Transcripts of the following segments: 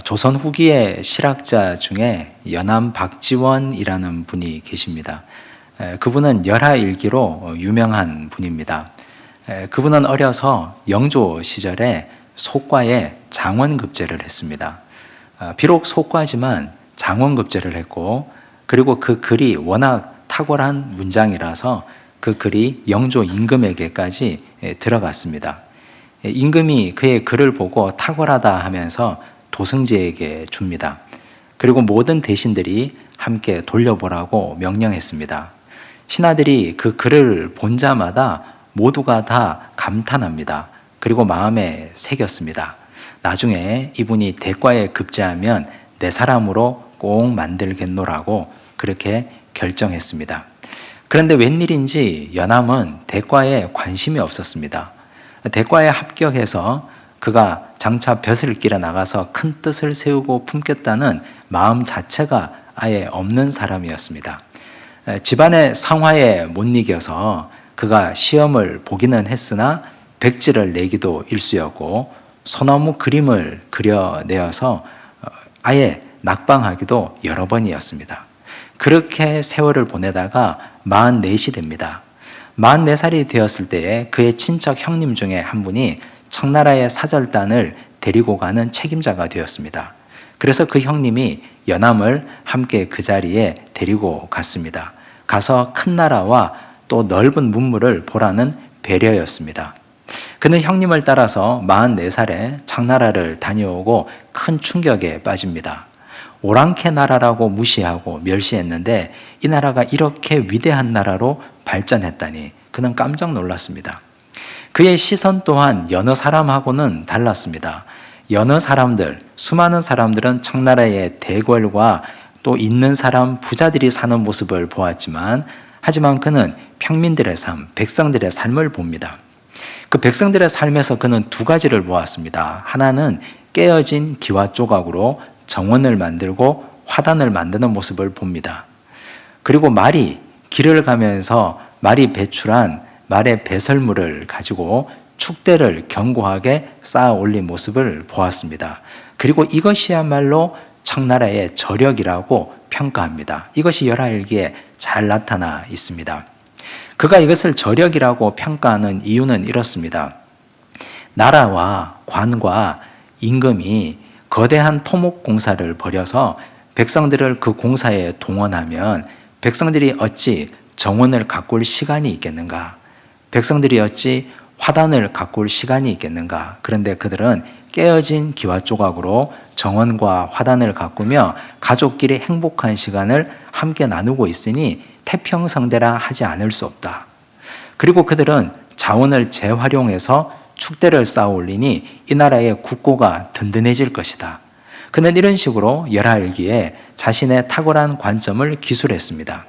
조선 후기의 실학자 중에 연암 박지원이라는 분이 계십니다. 그분은 열하일기로 유명한 분입니다. 그분은 어려서 영조 시절에 속과에 장원급제를 했습니다. 비록 속과지만 장원급제를 했고, 그리고 그 글이 워낙 탁월한 문장이라서 그 글이 영조 임금에게까지 들어갔습니다. 임금이 그의 글을 보고 탁월하다 하면서 도승지에게 줍니다. 그리고 모든 대신들이 함께 돌려보라고 명령했습니다. 신하들이 그 글을 본 자마다 모두가 다 감탄합니다. 그리고 마음에 새겼습니다. 나중에 이분이 대과에 급제하면 내 사람으로 꼭 만들겠노라고 그렇게 결정했습니다. 그런데 웬일인지 연암은 대과에 관심이 없었습니다. 대과에 합격해서 그가 장차 벼슬 길에 나가서 큰 뜻을 세우고 품겠다는 마음 자체가 아예 없는 사람이었습니다. 집안의 상화에 못 이겨서 그가 시험을 보기는 했으나 백지를 내기도 일쑤였고, 소나무 그림을 그려내어서 아예 낙방하기도 여러 번이었습니다. 그렇게 세월을 보내다가 44이 됩니다. 44살이 되었을 때에 그의 친척 형님 중에 한 분이 청나라의 사절단을 데리고 가는 책임자가 되었습니다. 그래서 그 형님이 연암을 함께 그 자리에 데리고 갔습니다. 가서 큰 나라와 또 넓은 문물을 보라는 배려였습니다. 그는 형님을 따라서 44살에 청나라를 다녀오고 큰 충격에 빠집니다. 오랑캐 나라라고 무시하고 멸시했는데 이 나라가 이렇게 위대한 나라로 발전했다니 그는 깜짝 놀랐습니다. 그의 시선 또한 여느 사람하고는 달랐습니다. 여느 사람들, 수많은 사람들은 청나라의 대궐과 또 있는 사람, 부자들이 사는 모습을 보았지만, 하지만 그는 평민들의 삶, 백성들의 삶을 봅니다. 그 백성들의 삶에서 그는 두 가지를 보았습니다. 하나는 깨어진 기와 조각으로 정원을 만들고 화단을 만드는 모습을 봅니다. 그리고 말이 길을 가면서 말이 배출한 말의 배설물을 가지고 축대를 견고하게 쌓아 올린 모습을 보았습니다. 그리고 이것이야말로 청나라의 저력이라고 평가합니다. 이것이 열하일기에 잘 나타나 있습니다. 그가 이것을 저력이라고 평가하는 이유는 이렇습니다. 나라와 관과 임금이 거대한 토목 공사를 벌여서 백성들을 그 공사에 동원하면 백성들이 어찌 정원을 가꿀 시간이 있겠는가? 백성들이 어찌 화단을 가꿀 시간이 있겠는가? 그런데 그들은 깨어진 기와 조각으로 정원과 화단을 가꾸며 가족끼리 행복한 시간을 함께 나누고 있으니 태평성대라 하지 않을 수 없다. 그리고 그들은 자원을 재활용해서 축대를 쌓아 올리니 이 나라의 국고가 든든해질 것이다. 그는 이런 식으로 열하일기에 자신의 탁월한 관점을 기술했습니다.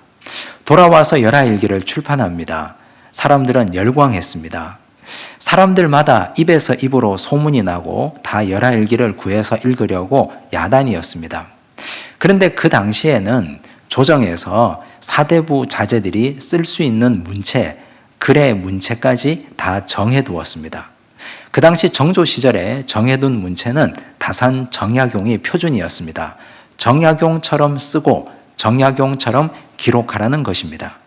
돌아와서 열하일기를 출판합니다. 사람들은 열광했습니다. 사람들마다 입에서 입으로 소문이 나고 다 열하일기를 구해서 읽으려고 야단이었습니다. 그런데 그 당시에는 조정에서 사대부 자제들이 쓸 수 있는 문체, 글의 문체까지 다 정해두었습니다. 그 당시 정조 시절에 정해둔 문체는 다산 정약용이 표준이었습니다. 정약용처럼 쓰고 정약용처럼 기록하라는 것입니다.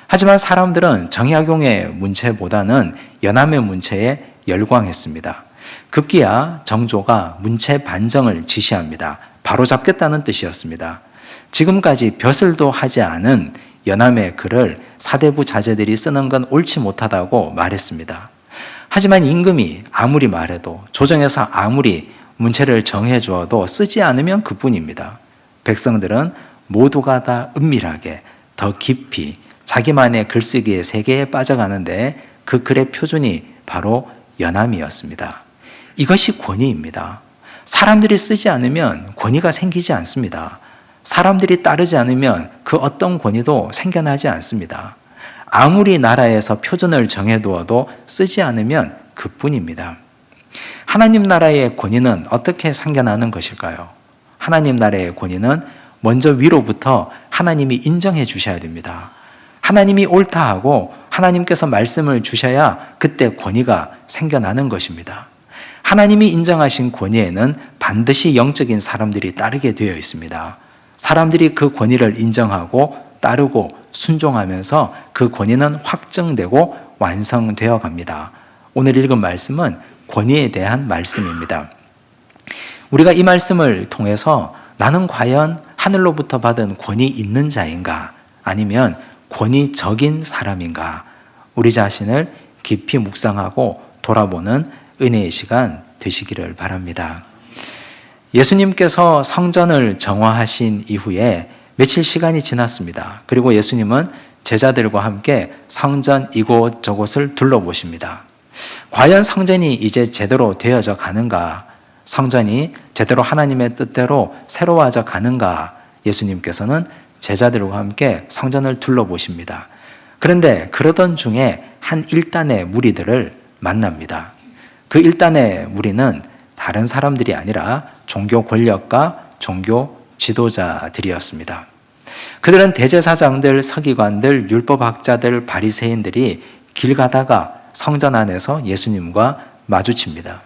하지만 사람들은 정약용의 문체보다는 연암의 문체에 열광했습니다. 급기야 정조가 문체 반정을 지시합니다. 바로잡겠다는 뜻이었습니다. 지금까지 벼슬도 하지 않은 연암의 글을 사대부 자제들이 쓰는 건 옳지 못하다고 말했습니다. 하지만 임금이 아무리 말해도, 조정에서 아무리 문체를 정해 주어도 쓰지 않으면 그뿐입니다. 백성들은 모두가 다 은밀하게 더 깊이 자기만의 글쓰기의 세계에 빠져가는데 그 글의 표준이 바로 연암이었습니다. 이것이 권위입니다. 사람들이 쓰지 않으면 권위가 생기지 않습니다. 사람들이 따르지 않으면 그 어떤 권위도 생겨나지 않습니다. 아무리 나라에서 표준을 정해두어도 쓰지 않으면 그뿐입니다. 하나님 나라의 권위는 어떻게 생겨나는 것일까요? 하나님 나라의 권위는 먼저 위로부터 하나님이 인정해 주셔야 됩니다. 하나님이 옳다 하고 하나님께서 말씀을 주셔야 그때 권위가 생겨나는 것입니다. 하나님이 인정하신 권위에는 반드시 영적인 사람들이 따르게 되어 있습니다. 사람들이 그 권위를 인정하고 따르고 순종하면서 그 권위는 확정되고 완성되어 갑니다. 오늘 읽은 말씀은 권위에 대한 말씀입니다. 우리가 이 말씀을 통해서 나는 과연 하늘로부터 받은 권위 있는 자인가? 아니면 권위적인 사람인가? 우리 자신을 깊이 묵상하고 돌아보는 은혜의 시간 되시기를 바랍니다. 예수님께서 성전을 정화하신 이후에 며칠 시간이 지났습니다. 그리고 예수님은 제자들과 함께 성전 이곳저곳을 둘러보십니다. 과연 성전이 이제 제대로 되어져 가는가? 성전이 제대로 하나님의 뜻대로 새로워져 가는가? 예수님께서는 제자들과 함께 성전을 둘러보십니다. 그런데 그러던 중에 한 일단의 무리들을 만납니다. 그 일단의 무리는 다른 사람들이 아니라 종교 권력과 종교 지도자들이었습니다. 그들은 대제사장들, 서기관들, 율법학자들, 바리새인들이 길 가다가 성전 안에서 예수님과 마주칩니다.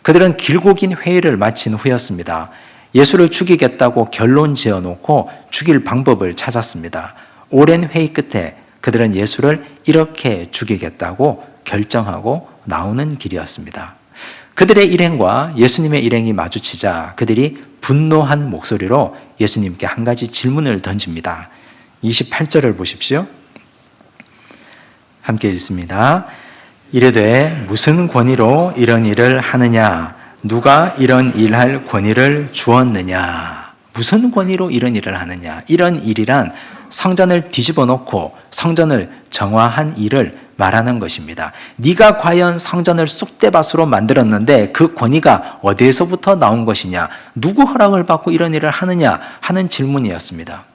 그들은 길고 긴 회의를 마친 후였습니다. 예수를 죽이겠다고 결론 지어놓고 죽일 방법을 찾았습니다. 오랜 회의 끝에 그들은 예수를 이렇게 죽이겠다고 결정하고 나오는 길이었습니다. 그들의 일행과 예수님의 일행이 마주치자 그들이 분노한 목소리로 예수님께 한 가지 질문을 던집니다. 28절을 보십시오. 함께 읽습니다. 이르되 무슨 권위로 이런 일을 하느냐? 누가 이런 일할 권위를 주었느냐? 무슨 권위로 이런 일을 하느냐? 이런 일이란 성전을 뒤집어 놓고 성전을 정화한 일을 말하는 것입니다. 네가 과연 성전을 쑥대밭으로 만들었는데 그 권위가 어디에서부터 나온 것이냐? 누구 허락을 받고 이런 일을 하느냐? 하는 질문이었습니다.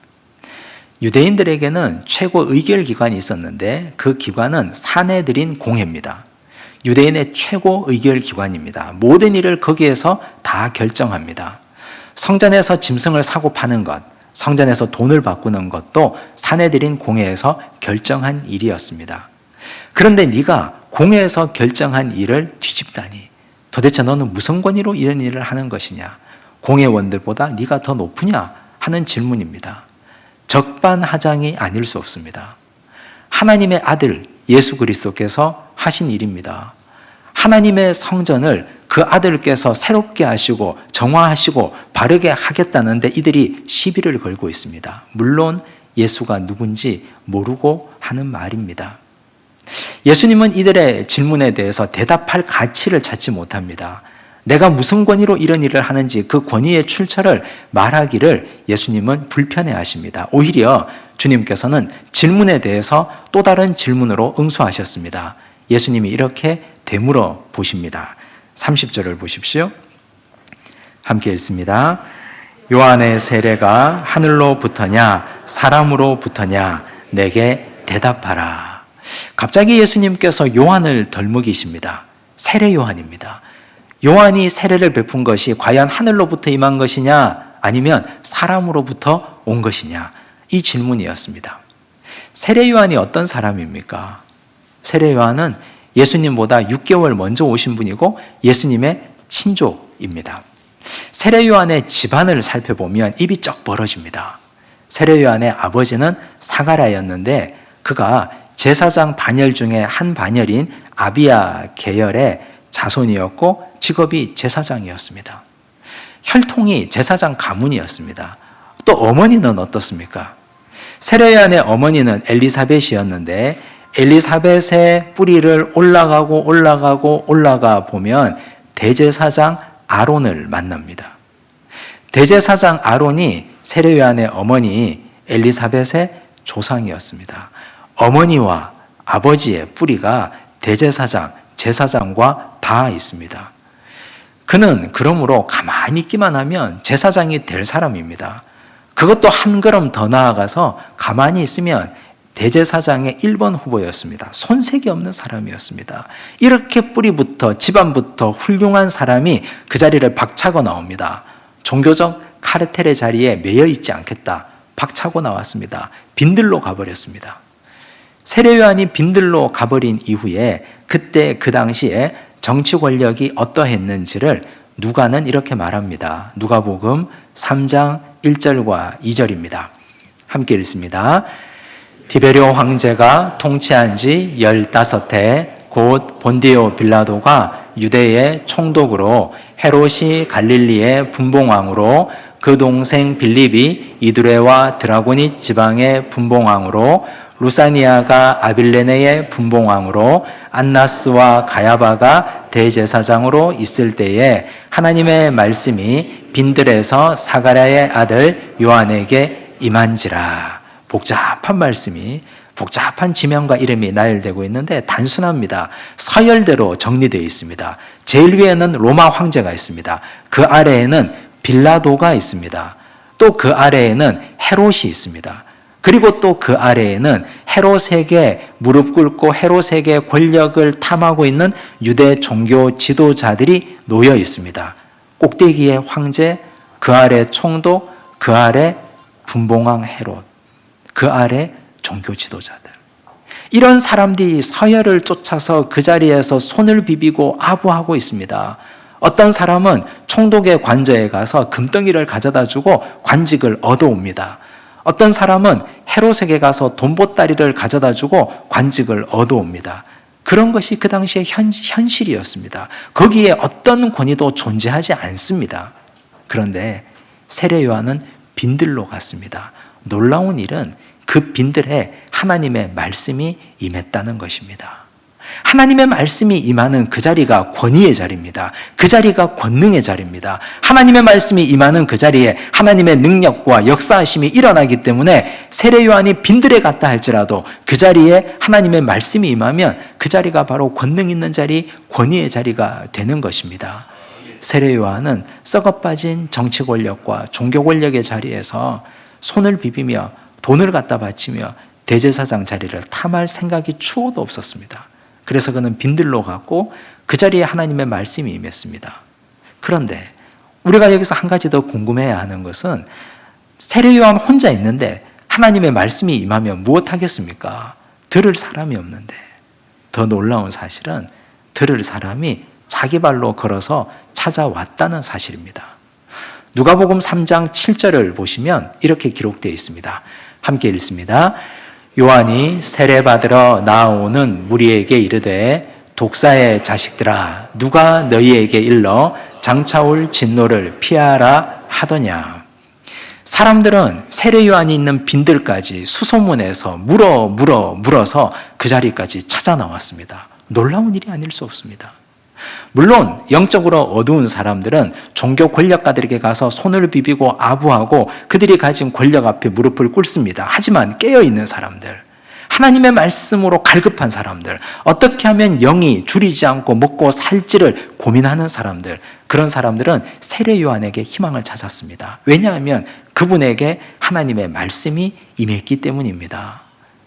유대인들에게는 최고 의결기관이 있었는데 그 기관은 사내들인 공회입니다. 유대인의 최고 의결기관입니다. 모든 일을 거기에서 다 결정합니다. 성전에서 짐승을 사고 파는 것, 성전에서 돈을 바꾸는 것도 사내들인 공회에서 결정한 일이었습니다. 그런데 네가 공회에서 결정한 일을 뒤집다니 도대체 너는 무슨 권위로 이런 일을 하는 것이냐? 공회원들보다 네가 더 높으냐? 하는 질문입니다. 적반하장이 아닐 수 없습니다. 하나님의 아들 예수 그리스도께서 하신 일입니다. 하나님의 성전을 그 아들께서 새롭게 하시고 정화하시고 바르게 하겠다는데 이들이 시비를 걸고 있습니다. 물론 예수가 누군지 모르고 하는 말입니다. 예수님은 이들의 질문에 대해서 대답할 가치를 찾지 못합니다. 내가 무슨 권위로 이런 일을 하는지 그 권위의 출처를 말하기를 예수님은 불편해 하십니다. 오히려 주님께서는 질문에 대해서 또 다른 질문으로 응수하셨습니다. 예수님이 이렇게 되물어 보십니다. 30절을 보십시오. 함께 읽습니다. 요한의 세례가 하늘로부터냐 사람으로부터냐 내게 대답하라. 갑자기 예수님께서 요한을 덜먹이십니다. 세례 요한입니다. 요한이 세례를 베푼 것이 과연 하늘로부터 임한 것이냐 아니면 사람으로부터 온 것이냐 이 질문이었습니다. 세례 요한이 어떤 사람입니까? 세례 요한은 예수님보다 6개월 먼저 오신 분이고 예수님의 친족입니다. 세례 요한의 집안을 살펴보면 입이 쩍 벌어집니다. 세례 요한의 아버지는 사가랴였는데 그가 제사장 반열 중에 한 반열인 아비야 계열의 자손이었고 직업이 제사장이었습니다. 혈통이 제사장 가문이었습니다. 또 어머니는 어떻습니까? 세례 요한의 어머니는 엘리사벳이었는데 엘리사벳의 뿌리를 올라가 보면 대제사장 아론을 만납니다. 대제사장 아론이 세례 요한의 어머니 엘리사벳의 조상이었습니다. 어머니와 아버지의 뿌리가 대제사장, 제사장과 다 있습니다. 그는 그러므로 가만히 있기만 하면 제사장이 될 사람입니다. 그것도 한 걸음 더 나아가서 가만히 있으면 대제사장의 1번 후보였습니다. 손색이 없는 사람이었습니다. 이렇게 뿌리부터 집안부터 훌륭한 사람이 그 자리를 박차고 나옵니다. 종교적 카르텔의 자리에 매여 있지 않겠다. 박차고 나왔습니다. 빈들로 가버렸습니다. 세례 요한이 빈들로 가버린 이후에 그때 그 당시에 정치 권력이 어떠했는지를 누가는 이렇게 말합니다. 누가복음 3장 1절과 2절입니다. 함께 읽습니다. 디베리오 황제가 통치한 지 15해 곧 본디오 빌라도가 유대의 총독으로 헤롯이 갈릴리의 분봉왕으로 그 동생 빌립이 이두레와 드라고니 지방의 분봉왕으로 루사니아가 아빌레네의 분봉왕으로 안나스와 가야바가 대제사장으로 있을 때에 하나님의 말씀이 빈들에서 사가랴의 아들 요한에게 임한지라. 복잡한 말씀이, 복잡한 지명과 이름이 나열되고 있는데 단순합니다. 서열대로 정리되어 있습니다. 제일 위에는 로마 황제가 있습니다. 그 아래에는 빌라도가 있습니다. 또 그 아래에는 헤롯이 있습니다. 그리고 또 그 아래에는 헤롯에게 무릎 꿇고 헤롯에게 권력을 탐하고 있는 유대 종교 지도자들이 놓여 있습니다. 꼭대기에 황제, 그 아래 총독, 그 아래 분봉왕 헤롯, 그 아래 종교 지도자들. 이런 사람들이 서열을 쫓아서 그 자리에서 손을 비비고 아부하고 있습니다. 어떤 사람은 총독의 관저에 가서 금덩이를 가져다 주고 관직을 얻어옵니다. 어떤 사람은 헤롯에게 가서 돈보따리를 가져다 주고 관직을 얻어옵니다. 그런 것이 그 당시의 현실이었습니다. 거기에 어떤 권위도 존재하지 않습니다. 그런데 세례 요한은 빈들로 갔습니다. 놀라운 일은 그 빈들에 하나님의 말씀이 임했다는 것입니다. 하나님의 말씀이 임하는 그 자리가 권위의 자리입니다. 그 자리가 권능의 자리입니다. 하나님의 말씀이 임하는 그 자리에 하나님의 능력과 역사하심이 일어나기 때문에 세례 요한이 빈들에 갔다 할지라도 그 자리에 하나님의 말씀이 임하면 그 자리가 바로 권능 있는 자리, 권위의 자리가 되는 것입니다. 세례 요한은 썩어 빠진 정치 권력과 종교 권력의 자리에서 손을 비비며 돈을 갖다 바치며 대제사장 자리를 탐할 생각이 추호도 없었습니다. 그래서 그는 빈들로 갔고 그 자리에 하나님의 말씀이 임했습니다. 그런데 우리가 여기서 한 가지 더 궁금해야 하는 것은 세례 요한 혼자 있는데 하나님의 말씀이 임하면 무엇하겠습니까? 들을 사람이 없는데. 더 놀라운 사실은 들을 사람이 자기 발로 걸어서 찾아왔다는 사실입니다. 누가복음 3장 7절을 보시면 이렇게 기록되어 있습니다. 함께 읽습니다. 요한이 세례받으러 나오는 무리에게 이르되 독사의 자식들아 누가 너희에게 일러 장차 올 진노를 피하라 하더냐. 사람들은 세례 요한이 있는 빈들까지 수소문해서 물어서 그 자리까지 찾아 나왔습니다. 놀라운 일이 아닐 수 없습니다. 물론 영적으로 어두운 사람들은 종교 권력가들에게 가서 손을 비비고 아부하고 그들이 가진 권력 앞에 무릎을 꿇습니다. 하지만 깨어있는 사람들, 하나님의 말씀으로 갈급한 사람들, 어떻게 하면 영이 줄이지 않고 먹고 살지를 고민하는 사람들, 그런 사람들은 세례 요한에게 희망을 찾았습니다. 왜냐하면 그분에게 하나님의 말씀이 임했기 때문입니다.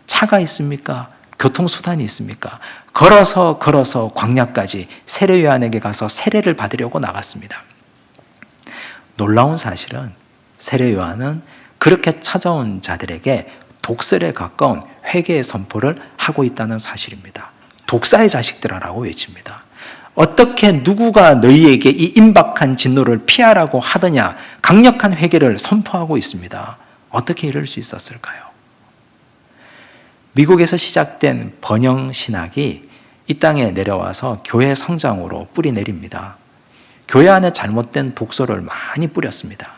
차가 있습니까? 교통수단이 있습니까? 걸어서 광야까지 세례 요한에게 가서 세례를 받으려고 나갔습니다. 놀라운 사실은 세례 요한은 그렇게 찾아온 자들에게 독설에 가까운 회개의 선포를 하고 있다는 사실입니다. 독사의 자식들아라고 외칩니다. 어떻게 누구가 너희에게 이 임박한 진노를 피하라고 하더냐, 강력한 회개를 선포하고 있습니다. 어떻게 이럴 수 있었을까요? 미국에서 시작된 번영 신학이 이 땅에 내려와서 교회 성장으로 뿌리 내립니다. 교회 안에 잘못된 독소를 많이 뿌렸습니다.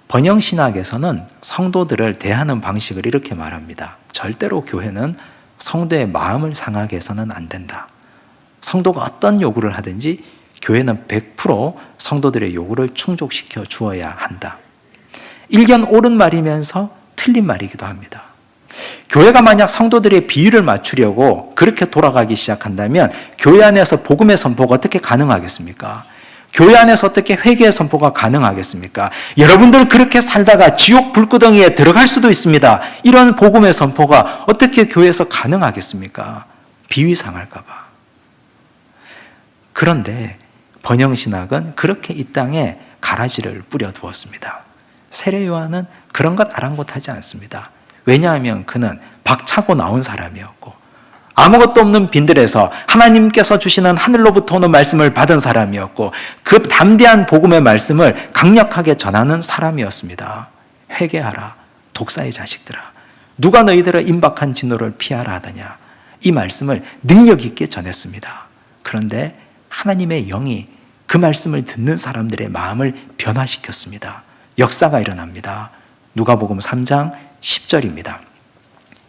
번영 신학에서는 성도들을 대하는 방식을 이렇게 말합니다. 절대로 교회는 성도의 마음을 상하게 해서는 안 된다. 성도가 어떤 요구를 하든지 교회는 100% 성도들의 요구를 충족시켜 주어야 한다. 일견 옳은 말이면서 틀린 말이기도 합니다. 교회가 만약 성도들의 비율을 맞추려고 그렇게 돌아가기 시작한다면 교회 안에서 복음의 선포가 어떻게 가능하겠습니까? 교회 안에서 어떻게 회개의 선포가 가능하겠습니까? 여러분들 그렇게 살다가 지옥 불구덩이에 들어갈 수도 있습니다. 이런 복음의 선포가 어떻게 교회에서 가능하겠습니까? 비위 상할까 봐. 그런데 번영신학은 그렇게 이 땅에 가라지를 뿌려두었습니다. 세례 요한은 그런 것 아랑곳하지 않습니다. 왜냐하면 그는 박차고 나온 사람이었고 아무것도 없는 빈들에서 하나님께서 주시는 하늘로부터 오는 말씀을 받은 사람이었고 그 담대한 복음의 말씀을 강력하게 전하는 사람이었습니다. 회개하라 독사의 자식들아, 누가 너희들의 임박한 진노를 피하라 하더냐. 이 말씀을 능력 있게 전했습니다. 그런데 하나님의 영이 그 말씀을 듣는 사람들의 마음을 변화시켰습니다. 역사가 일어납니다. 누가복음 3장 10절입니다.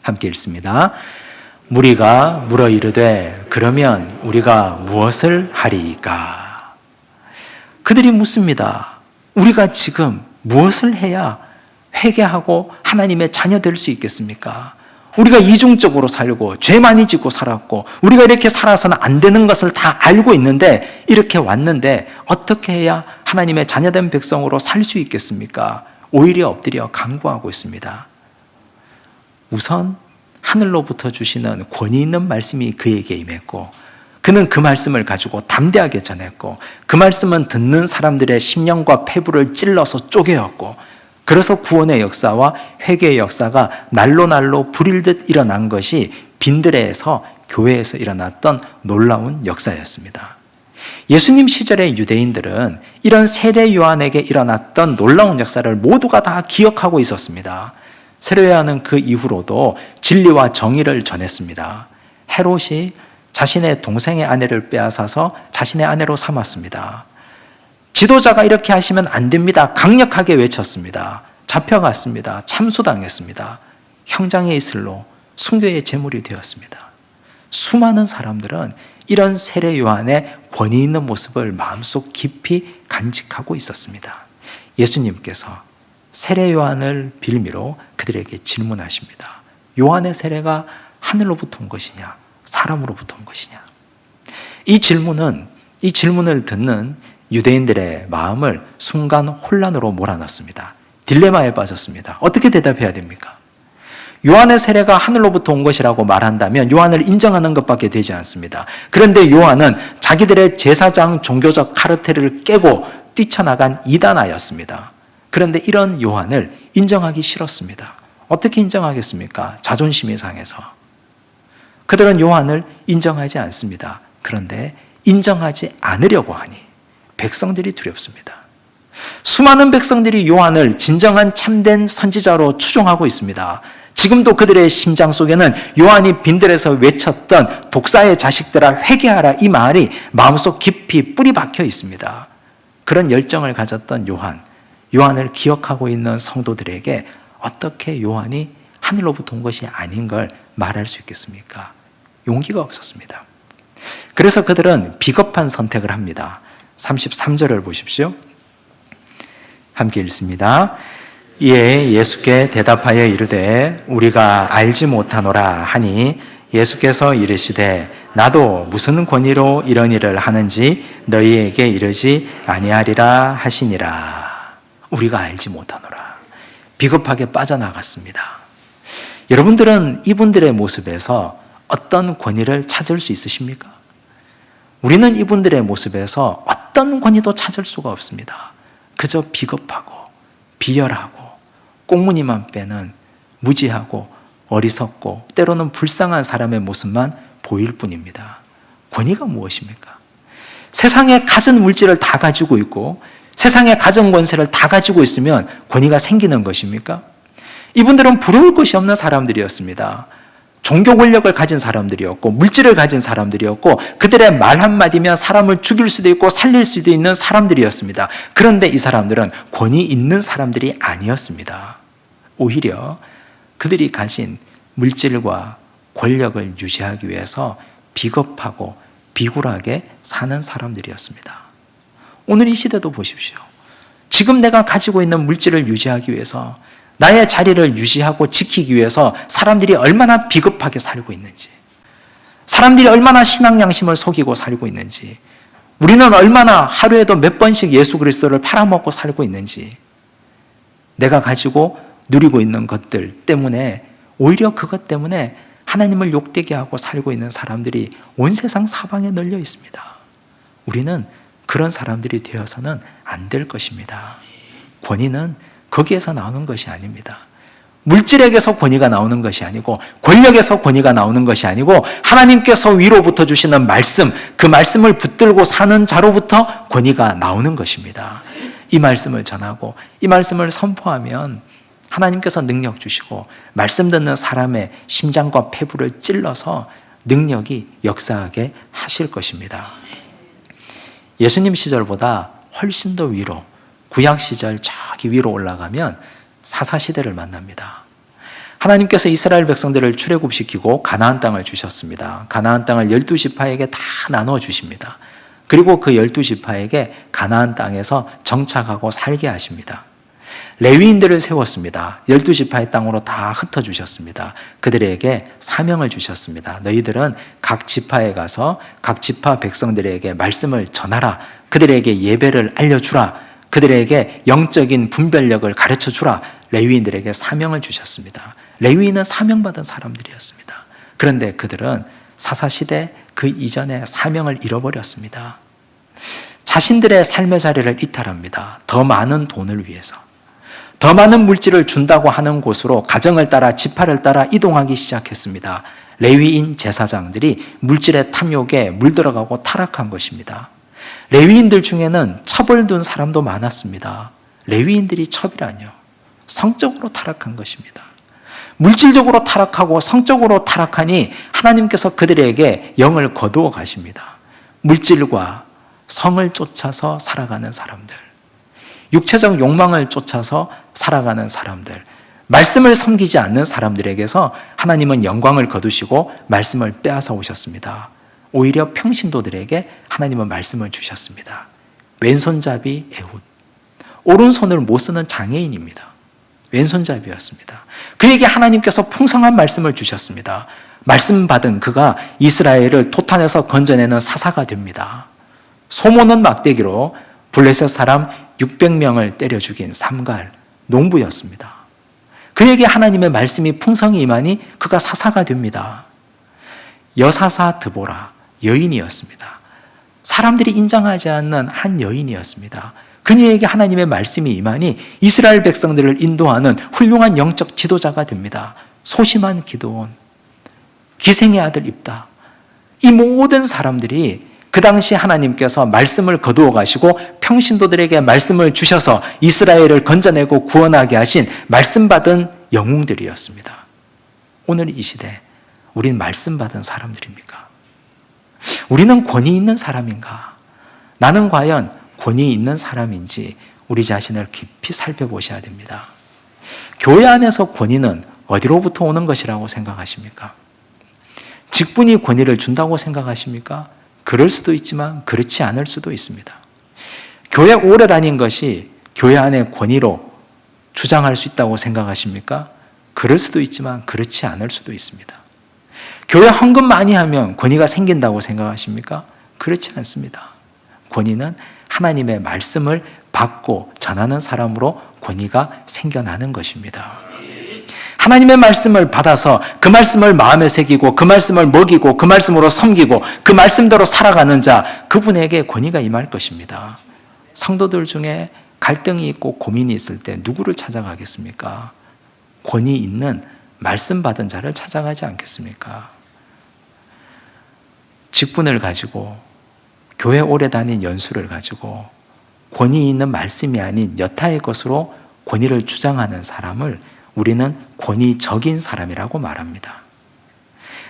함께 읽습니다. 무리가 물어 이르되 그러면 우리가 무엇을 하리이까? 그들이 묻습니다. 우리가 지금 무엇을 해야 회개하고 하나님의 자녀 될 수 있겠습니까? 우리가 이중적으로 살고 죄 많이 짓고 살았고 우리가 이렇게 살아서는 안 되는 것을 다 알고 있는데 이렇게 왔는데 어떻게 해야 하나님의 자녀된 백성으로 살 수 있겠습니까? 오히려 엎드려 간구하고 있습니다. 우선 하늘로부터 주시는 권위 있는 말씀이 그에게 임했고 그는 그 말씀을 가지고 담대하게 전했고 그 말씀은 듣는 사람들의 심령과 폐부를 찔러서 쪼개었고 그래서 구원의 역사와 회개의 역사가 날로 불일듯 일어난 것이 빈들에서 교회에서 일어났던 놀라운 역사였습니다. 예수님 시절의 유대인들은 이런 세례 요한에게 일어났던 놀라운 역사를 모두가 다 기억하고 있었습니다. 세례 요한은 그 이후로도 진리와 정의를 전했습니다. 헤롯이 자신의 동생의 아내를 빼앗아서 자신의 아내로 삼았습니다. 지도자가 이렇게 하시면 안 됩니다. 강력하게 외쳤습니다. 잡혀갔습니다. 참수당했습니다. 형장의 이슬로 순교의 제물이 되었습니다. 수많은 사람들은 이런 세례 요한의 권위 있는 모습을 마음속 깊이 간직하고 있었습니다. 예수님께서 세례 요한을 빌미로 그들에게 질문하십니다. 요한의 세례가 하늘로부터 온 것이냐, 사람으로부터 온 것이냐? 이 질문을 듣는 유대인들의 마음을 순간 혼란으로 몰아넣습니다. 딜레마에 빠졌습니다. 어떻게 대답해야 됩니까? 요한의 세례가 하늘로부터 온 것이라고 말한다면 요한을 인정하는 것밖에 되지 않습니다. 그런데 요한은 자기들의 제사장 종교적 카르텔을 깨고 뛰쳐나간 이단아였습니다. 그런데 이런 요한을 인정하기 싫었습니다. 어떻게 인정하겠습니까? 자존심이 상해서. 그들은 요한을 인정하지 않습니다. 그런데 인정하지 않으려고 하니 백성들이 두렵습니다. 수많은 백성들이 요한을 진정한 참된 선지자로 추종하고 있습니다. 지금도 그들의 심장 속에는 요한이 빈들에서 외쳤던 독사의 자식들아 회개하라 이 말이 마음속 깊이 뿌리 박혀 있습니다. 그런 열정을 가졌던 요한을 기억하고 있는 성도들에게 어떻게 요한이 하늘로부터 온 것이 아닌 걸 말할 수 있겠습니까? 용기가 없었습니다. 그래서 그들은 비겁한 선택을 합니다. 33절을 보십시오. 함께 읽습니다. 이에 예수께 대답하여 이르되 우리가 알지 못하노라 하니 예수께서 이르시되 나도 무슨 권위로 이런 일을 하는지 너희에게 이르지 아니하리라 하시니라. 우리가 알지 못하노라. 비겁하게 빠져나갔습니다. 여러분들은 이분들의 모습에서 어떤 권위를 찾을 수 있으십니까? 우리는 이분들의 모습에서 어떤 권위도 찾을 수가 없습니다. 그저 비겁하고 비열하고 꽁무니만 빼는 무지하고 어리석고 때로는 불쌍한 사람의 모습만 보일 뿐입니다. 권위가 무엇입니까? 세상에 가진 물질을 다 가지고 있고 세상에 가진 권세를 다 가지고 있으면 권위가 생기는 것입니까? 이분들은 부러울 것이 없는 사람들이었습니다. 종교 권력을 가진 사람들이었고 물질을 가진 사람들이었고 그들의 말 한마디면 사람을 죽일 수도 있고 살릴 수도 있는 사람들이었습니다. 그런데 이 사람들은 권위 있는 사람들이 아니었습니다. 오히려 그들이 가진 물질과 권력을 유지하기 위해서 비겁하고 비굴하게 사는 사람들이었습니다. 오늘 이 시대도 보십시오. 지금 내가 가지고 있는 물질을 유지하기 위해서 나의 자리를 유지하고 지키기 위해서 사람들이 얼마나 비겁하게 살고 있는지, 사람들이 얼마나 신앙 양심을 속이고 살고 있는지, 우리는 얼마나 하루에도 몇 번씩 예수 그리스도를 팔아먹고 살고 있는지, 내가 가지고 누리고 있는 것들 때문에 오히려 그것 때문에 하나님을 욕되게 하고 살고 있는 사람들이 온 세상 사방에 널려 있습니다. 우리는 그런 사람들이 되어서는 안 될 것입니다. 권위는 거기에서 나오는 것이 아닙니다. 물질에게서 권위가 나오는 것이 아니고 권력에서 권위가 나오는 것이 아니고 하나님께서 위로부터 주시는 말씀, 그 말씀을 붙들고 사는 자로부터 권위가 나오는 것입니다. 이 말씀을 전하고 이 말씀을 선포하면 하나님께서 능력 주시고 말씀 듣는 사람의 심장과 폐부를 찔러서 능력이 역사하게 하실 것입니다. 예수님 시절보다 훨씬 더 위로, 구약 시절 저기 위로 올라가면 사사시대를 만납니다. 하나님께서 이스라엘 백성들을 출애굽시키고 가나안 땅을 주셨습니다. 가나안 땅을 12지파에게 다 나눠 주십니다. 그리고 그 12지파에게 가나안 땅에서 정착하고 살게 하십니다. 레위인들을 세웠습니다. 12지파의 땅으로 다 흩어주셨습니다. 그들에게 사명을 주셨습니다. 너희들은 각 지파에 가서 각 지파 백성들에게 말씀을 전하라. 그들에게 예배를 알려주라. 그들에게 영적인 분별력을 가르쳐주라. 레위인들에게 사명을 주셨습니다. 레위인은 사명받은 사람들이었습니다. 그런데 그들은 사사시대 그 이전에 사명을 잃어버렸습니다. 자신들의 삶의 자리를 이탈합니다. 더 많은 돈을 위해서. 더 많은 물질을 준다고 하는 곳으로 가정을 따라 지파를 따라 이동하기 시작했습니다. 레위인 제사장들이 물질의 탐욕에 물들어가고 타락한 것입니다. 레위인들 중에는 첩을 둔 사람도 많았습니다. 레위인들이 첩이라뇨. 성적으로 타락한 것입니다. 물질적으로 타락하고 성적으로 타락하니 하나님께서 그들에게 영을 거두어 가십니다. 물질과 성을 쫓아서 살아가는 사람들, 육체적 욕망을 쫓아서 살아가는 사람들, 말씀을 섬기지 않는 사람들에게서 하나님은 영광을 거두시고 말씀을 빼앗아 오셨습니다. 오히려 평신도들에게 하나님은 말씀을 주셨습니다. 왼손잡이 에훗, 오른손을 못 쓰는 장애인입니다. 왼손잡이였습니다. 그에게 하나님께서 풍성한 말씀을 주셨습니다. 말씀 받은 그가 이스라엘을 토탄에서 건져내는 사사가 됩니다. 소모는 막대기로 블레셋 사람 600명을 때려 죽인 삼갈 농부였습니다. 그에게 하나님의 말씀이 풍성히 임하니 그가 사사가 됩니다. 여사사 드보라, 여인이었습니다. 사람들이 인정하지 않는 한 여인이었습니다. 그녀에게 하나님의 말씀이 임하니 이스라엘 백성들을 인도하는 훌륭한 영적 지도자가 됩니다. 소심한 기드온, 기생의 아들 입다, 이 모든 사람들이 그 당시 하나님께서 말씀을 거두어 가시고 평신도들에게 말씀을 주셔서 이스라엘을 건져내고 구원하게 하신 말씀 받은 영웅들이었습니다. 오늘 이 시대 우린 말씀 받은 사람들입니까? 우리는 권위 있는 사람인가? 나는 과연 권위 있는 사람인지 우리 자신을 깊이 살펴보셔야 됩니다. 교회 안에서 권위는 어디로부터 오는 것이라고 생각하십니까? 직분이 권위를 준다고 생각하십니까? 그럴 수도 있지만 그렇지 않을 수도 있습니다. 교회 오래 다닌 것이 교회 안의 권위로 주장할 수 있다고 생각하십니까? 그럴 수도 있지만 그렇지 않을 수도 있습니다. 교회 헌금 많이 하면 권위가 생긴다고 생각하십니까? 그렇지 않습니다. 권위는 하나님의 말씀을 받고 전하는 사람으로 권위가 생겨나는 것입니다. 하나님의 말씀을 받아서 그 말씀을 마음에 새기고 그 말씀을 먹이고 그 말씀으로 섬기고 그 말씀대로 살아가는 자, 그분에게 권위가 임할 것입니다. 성도들 중에 갈등이 있고 고민이 있을 때 누구를 찾아가겠습니까? 권위 있는 말씀 받은 자를 찾아가지 않겠습니까? 직분을 가지고 교회 오래 다닌 연수를 가지고 권위 있는 말씀이 아닌 여타의 것으로 권위를 주장하는 사람을 우리는 권위적인 사람이라고 말합니다.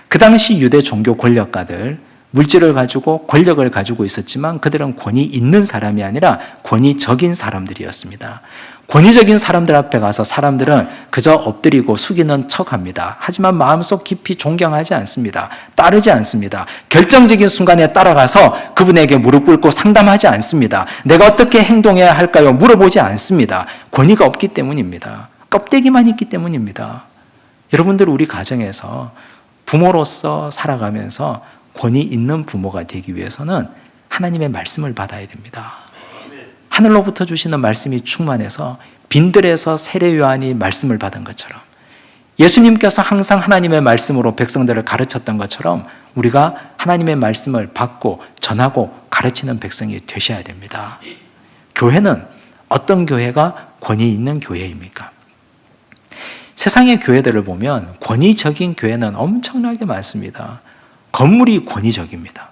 그 당시 유대 종교 권력가들, 물질을 가지고 권력을 가지고 있었지만 그들은 권위 있는 사람이 아니라 권위적인 사람들이었습니다. 권위적인 사람들 앞에 가서 사람들은 그저 엎드리고 숙이는 척합니다. 하지만 마음속 깊이 존경하지 않습니다. 따르지 않습니다. 결정적인 순간에 따라가서 그분에게 무릎 꿇고 상담하지 않습니다. 내가 어떻게 행동해야 할까요? 물어보지 않습니다. 권위가 없기 때문입니다. 껍데기만 있기 때문입니다. 여러분들 우리 가정에서 부모로서 살아가면서 권위 있는 부모가 되기 위해서는 하나님의 말씀을 받아야 됩니다. 하늘로부터 주시는 말씀이 충만해서 빈들에서 세례 요한이 말씀을 받은 것처럼 예수님께서 항상 하나님의 말씀으로 백성들을 가르쳤던 것처럼 우리가 하나님의 말씀을 받고 전하고 가르치는 백성이 되셔야 됩니다. 교회는 어떤 교회가 권위 있는 교회입니까? 세상의 교회들을 보면 권위적인 교회는 엄청나게 많습니다. 건물이 권위적입니다.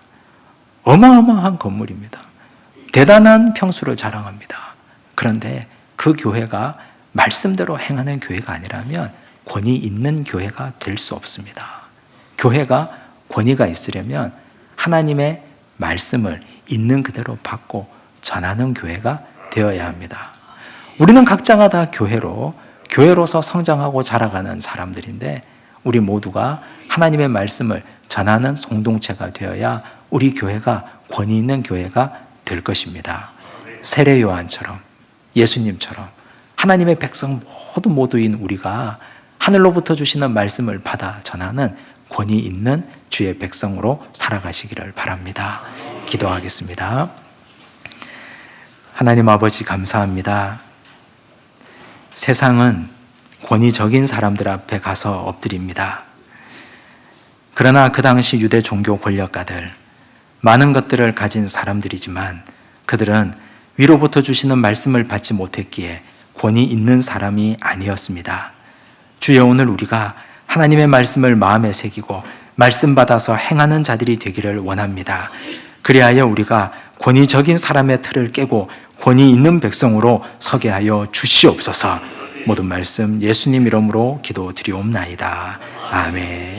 어마어마한 건물입니다. 대단한 평수를 자랑합니다. 그런데 그 교회가 말씀대로 행하는 교회가 아니라면 권위 있는 교회가 될 수 없습니다. 교회가 권위가 있으려면 하나님의 말씀을 있는 그대로 받고 전하는 교회가 되어야 합니다. 우리는 각자가 다 교회로서 성장하고 자라가는 사람들인데 우리 모두가 하나님의 말씀을 전하는 공동체가 되어야 우리 교회가 권위 있는 교회가 될 것입니다. 세례 요한처럼 예수님처럼 하나님의 백성 모두인 우리가 하늘로부터 주시는 말씀을 받아 전하는 권위 있는 주의 백성으로 살아가시기를 바랍니다. 기도하겠습니다. 하나님 아버지 감사합니다. 세상은 권위적인 사람들 앞에 가서 엎드립니다. 그러나 그 당시 유대 종교 권력가들, 많은 것들을 가진 사람들이지만 그들은 위로부터 주시는 말씀을 받지 못했기에 권위 있는 사람이 아니었습니다. 주여, 오늘 우리가 하나님의 말씀을 마음에 새기고 말씀 받아서 행하는 자들이 되기를 원합니다. 그리하여 우리가 권위적인 사람의 틀을 깨고 권위 있는 백성으로 서게 하여 주시옵소서. 모든 말씀 예수님 이름으로 기도드리옵나이다. 아멘.